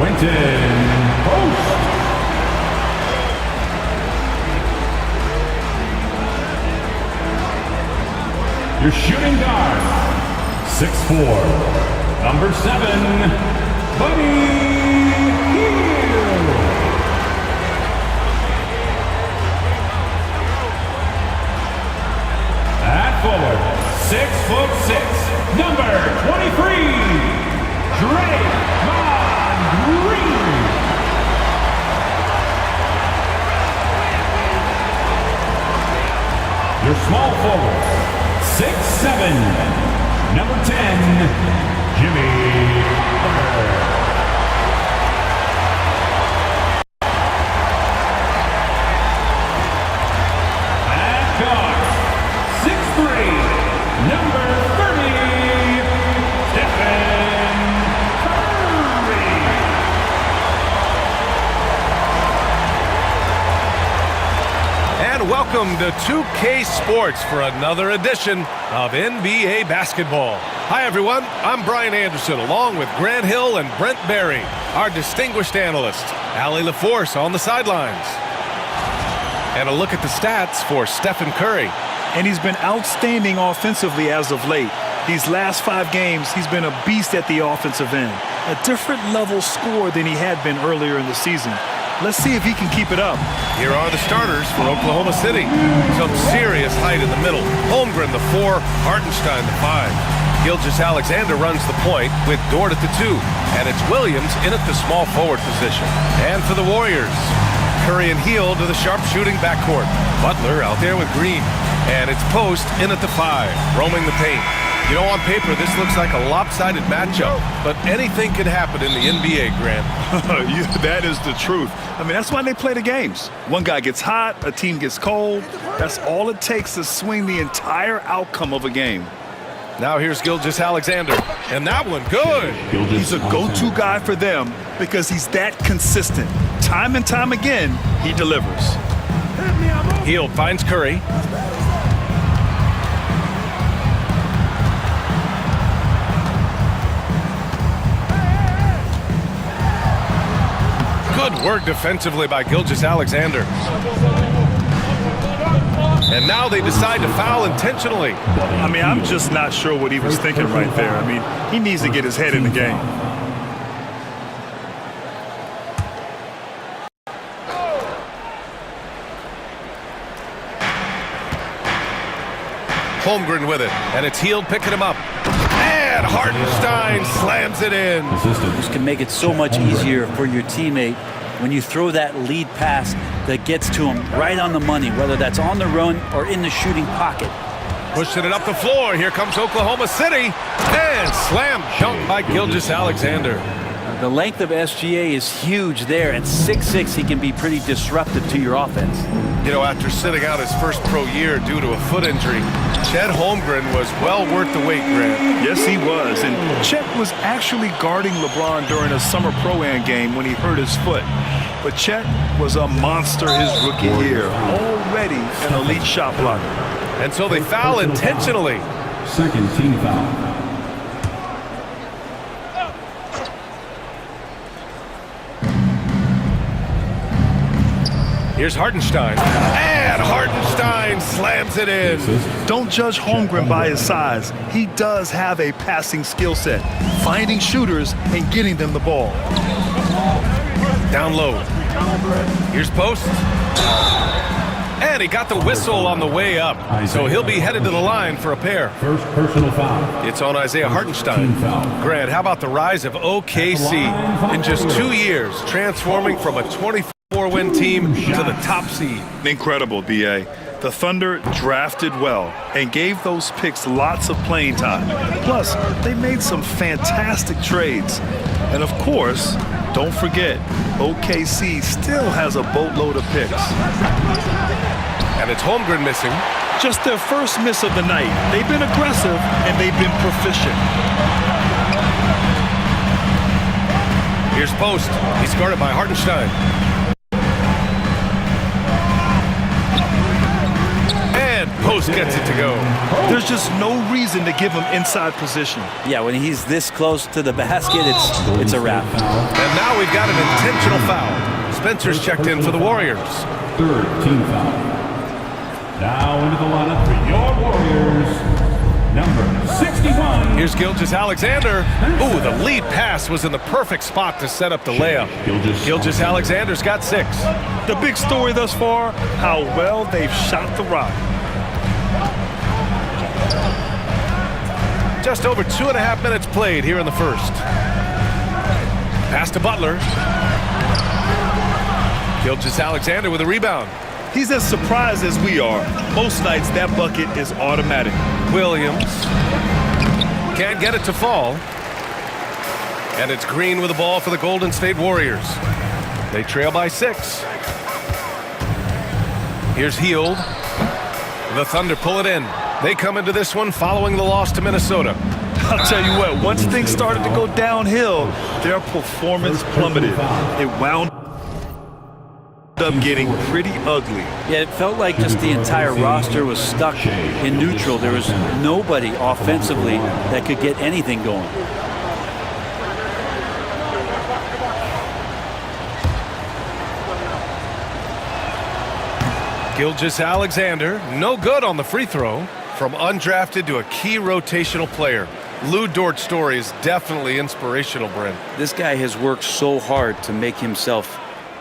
Quentin Post. Your shooting guard, 6'4", number 7, Buddy Hield. At forward, 6'6", number 23, Draymond Green. Your small forward, 6'7", number 10, Jimmy Butler. At guard, 6'3", number 30, Stephen Curry. And welcome to 2K Sports for another edition of NBA basketball. Hi everyone, I'm Brian Anderson along with Grant Hill and Brent Barry, our distinguished analyst, Allie LaForce on the sidelines. And a look at the stats for Stephen Curry. And he's been outstanding offensively as of late. These last 5 games, he's been a beast at the offensive end. A different level score than he had been earlier in the season. Let's see if he can keep it up. Here are the starters for Oklahoma City. Some serious height in the middle. Holmgren, the 4, Hartenstein, the 5. Gilgeous-Alexander runs the point with Dort at the 2. And it's Williams in at the small forward position. And for the Warriors, Curry and Hield to the sharpshooting backcourt. Butler out there with Green. And it's Post in at the 5, roaming the paint. You know, on paper, this looks like a lopsided matchup, but anything can happen in the NBA, Grant. That is the truth. I mean, that's why they play the games. One guy gets hot, a team gets cold. That's all it takes to swing the entire outcome of a game. Now here's Gilgeous-Alexander, and that one good. He's a go-to guy for them because he's that consistent. Time and time again, he delivers. Hield finds Curry. Good work defensively by Gilgeous-Alexander. And now they decide to foul intentionally. I mean, I'm just not sure what he was thinking right there. I mean, he needs to get his head in the game. Holmgren with it, and it's Hield picking him up. And Hartenstein slams it in. This can make it so much easier for your teammate when you throw that lead pass that gets to him right on the money, whether that's on the run or in the shooting pocket. Pushing it up the floor. Here comes Oklahoma City. And slam dunk by Gilgeous-Alexander. The length of SGA is huge there. At 6'6", he can be pretty disruptive to your offense. You know, after sitting out his first pro year due to a foot injury, Chet Holmgren was well worth the wait, Grant. Yes, he was. And Chet was actually guarding LeBron during a summer Pro-Am game when he hurt his foot. But Chet was a monster his rookie year, already an elite shot blocker. And so they foul intentionally. Second team foul. Here's Hartenstein. And Hartenstein slams it in. Don't judge Holmgren by his size. He does have a passing skill set, finding shooters and getting them the ball. Down low. Here's Post. And he got the whistle on the way up. So he'll be headed to the line for a pair. First personal foul. It's on Isaiah Hartenstein. Grant, how about the rise of OKC in just 2 years, transforming from a 24-win team to the top seed? Incredible, B.A. The Thunder drafted well and gave those picks lots of playing time. Plus, they made some fantastic trades. And of course, don't forget, OKC still has a boatload of picks. And it's Holmgren missing. Just their first miss of the night. They've been aggressive and they've been proficient. Here's Post. He's guarded by Hartenstein. And Post gets it to go. There's just no reason to give him inside position. Yeah, when he's this close to the basket, it's a wrap. And now we've got an intentional foul. Spencer's checked in for the Warriors. Third team foul. Now into the lineup for your Warriors, number 61. Here's Gilgeous-Alexander. Ooh, the lead pass was in the perfect spot to set up the layup. Gilgeous-Alexander's got 6. The big story thus far, how well they've shot the rock. Just over 2.5 minutes played here in the first. Pass to Butler. Gilgeous-Alexander with a rebound. He's as surprised as we are. Most nights, that bucket is automatic. Williams can't get it to fall. And it's Green with the ball for the Golden State Warriors. They trail by 6. Here's Hield. The Thunder pull it in. They come into this one following the loss to Minnesota. I'll tell you what, once things started to go downhill, their performance plummeted. It wound up getting pretty ugly. Yeah, it felt like just the entire roster was stuck in neutral. There was nobody offensively that could get anything going. Gilgeous-Alexander, no good on the free throw. From undrafted to a key rotational player. Lou Dort's story is definitely inspirational, Brent. This guy has worked so hard to make himself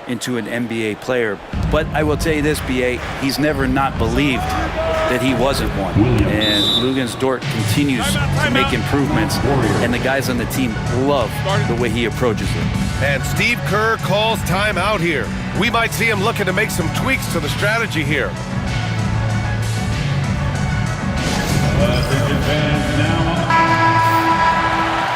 into an NBA player. But I will tell you this, B.A., he's never not believed that he wasn't one. And Luguentz Dort continues to make improvements, and the guys on the team love the way he approaches it. And Steve Kerr calls timeout here. We might see him looking to make some tweaks to the strategy here.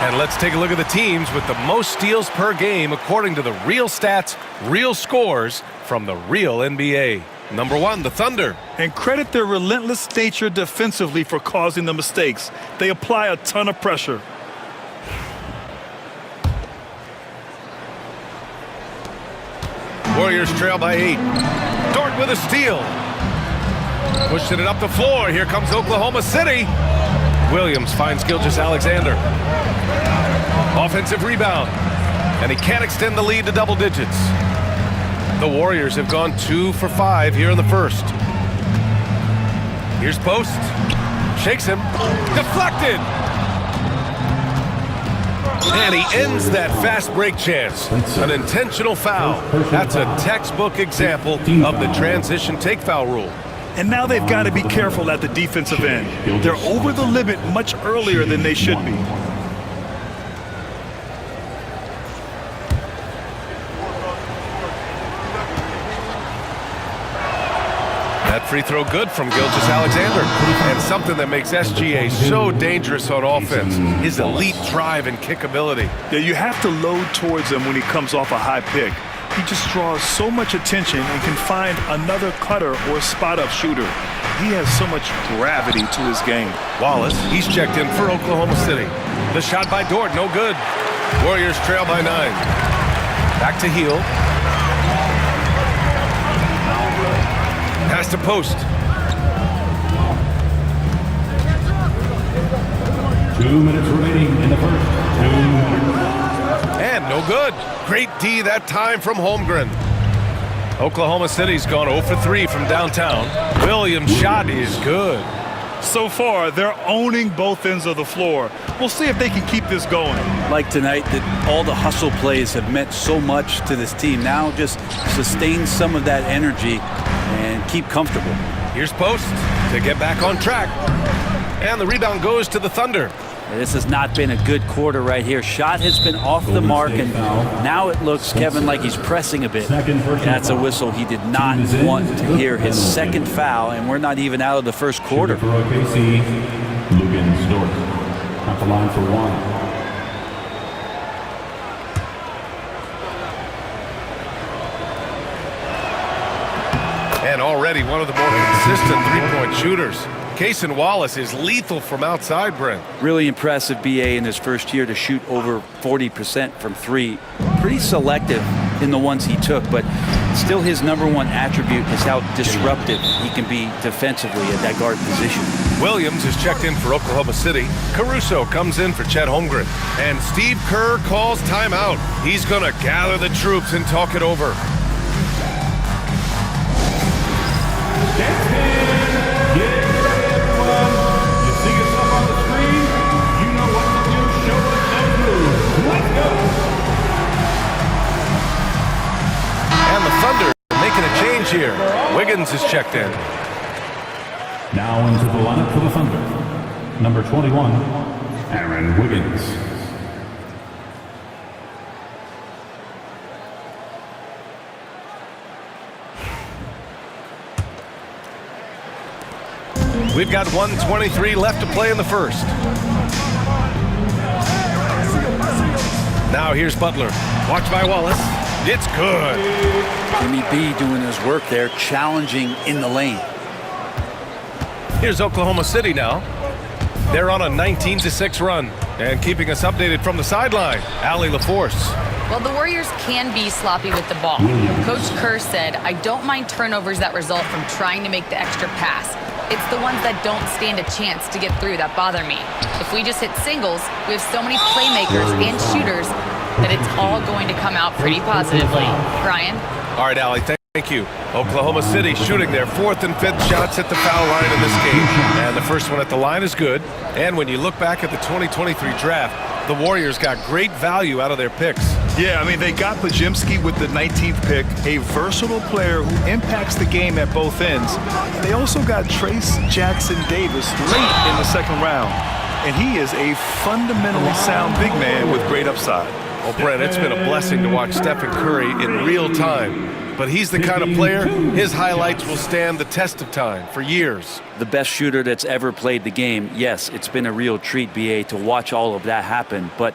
And let's take a look at the teams with the most steals per game according to the real stats, real scores from the real NBA. Number 1, the Thunder. And credit their relentless nature defensively for causing the mistakes. They apply a ton of pressure. Warriors trail by 8. Dort with a steal. Pushing it up the floor. Here comes Oklahoma City. Williams finds Gilgeous-Alexander. Offensive rebound. And he can't extend the lead to double digits. The Warriors have gone 2 for 5 here in the first. Here's Post. Shakes him. Deflected. And he ends that fast break chance. An intentional foul. That's a textbook example of the transition take foul rule. And now they've got to be careful at the defensive end. They're over the limit much earlier than they should be. That free throw good from Gilgeous-Alexander. And something that makes SGA so dangerous on offense, his elite drive and kickability. Yeah, you have to load towards him when he comes off a high pick. He just draws so much attention and can find another cutter or spot-up shooter. He has so much gravity to his game. Wallace, he's checked in for Oklahoma City. The shot by Dort, no good. Warriors trail by 9. Back to Hield. Pass to Post. 2 minutes remaining in the first. 2 minutes. And no good. Great D that time from Holmgren. Oklahoma City's gone 0 for 3 from downtown. Williams' shot is good. So far, they're owning both ends of the floor. We'll see if they can keep this going. Like tonight, that all the hustle plays have meant so much to this team. Now just sustain some of that energy and keep comfortable. Here's Post to get back on track. And the rebound goes to the Thunder. This has not been a good quarter right here. Shot has been off the mark, and now it looks, Kevin, like he's pressing a bit. That's a whistle he did not want to hear. His second foul, and we're not even out of the first quarter. For OKC, Luguentz Dort at the line for 1. And already one of the more consistent three-point shooters. Cason Wallace is lethal from outside, Brent. Really impressive, BA, in his first year to shoot over 40% from 3. Pretty selective, in the ones he took, but still his number one attribute is how disruptive he can be defensively at that guard position. Williams is checked in for Oklahoma City. Caruso comes in for Chet Holmgren. And Steve Kerr calls timeout. He's going to gather the troops and talk it over. And the Thunder making a change here. Wiggins is checked in. Now into the lineup for the Thunder. Number 21, Aaron Wiggins. We've got 1:23 left to play in the first. Now here's Butler. Watch by Wallace. It's good. Jimmy B doing his work there, challenging in the lane. Here's Oklahoma City now. They're on a 19-6 run. And keeping us updated from the sideline, Allie LaForce. Well, the Warriors can be sloppy with the ball. Coach Kerr said, I don't mind turnovers that result from trying to make the extra pass. It's the ones that don't stand a chance to get through that bother me. If we just hit singles, we have so many playmakers and shooters that it's all going to come out pretty positively. Brian? All right, Allie, thank you. Oklahoma City shooting their 4th and 5th shots at the foul line in this game. And the first one at the line is good. And when you look back at the 2023 draft, the Warriors got great value out of their picks. Yeah, I mean, they got Podziemski with the 19th pick, a versatile player who impacts the game at both ends. They also got Trace Jackson Davis late in the second round. And he is a fundamentally sound big man with great upside. Well, Brent, it's been a blessing to watch Stephen Curry in real time. But he's the kind of player, his highlights will stand the test of time for years. The best shooter that's ever played the game. Yes, it's been a real treat, BA, to watch all of that happen. But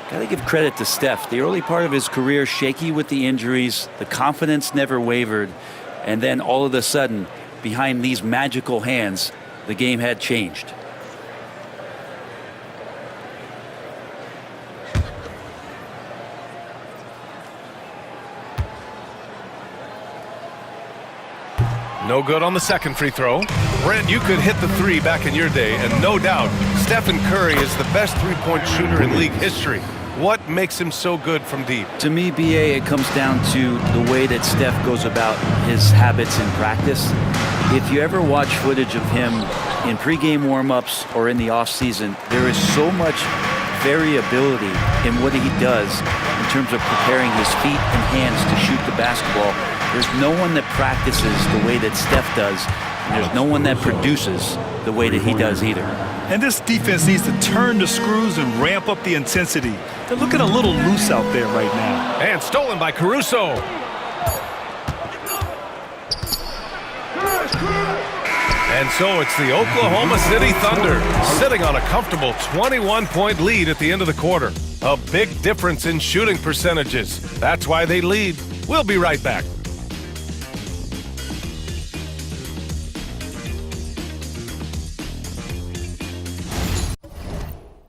got to give credit to Steph. The early part of his career, shaky with the injuries, the confidence never wavered. And then all of a sudden, behind these magical hands, the game had changed. No good on the second free throw. Brent, you could hit the three back in your day, and no doubt, Stephen Curry is the best three-point shooter in league history. What makes him so good from deep? To me, BA, it comes down to the way that Steph goes about his habits in practice. If you ever watch footage of him in pregame warm-ups or in the off-season, there is so much variability in what he does in terms of preparing his feet and hands to shoot the basketball. There's no one that practices the way that Steph does, and there's no one that produces the way that he does either. And this defense needs to turn the screws and ramp up the intensity. They're looking a little loose out there right now. And stolen by Caruso. And so it's the Oklahoma City Thunder sitting on a comfortable 21-point lead at the end of the quarter. A big difference in shooting percentages. That's why they lead. We'll be right back.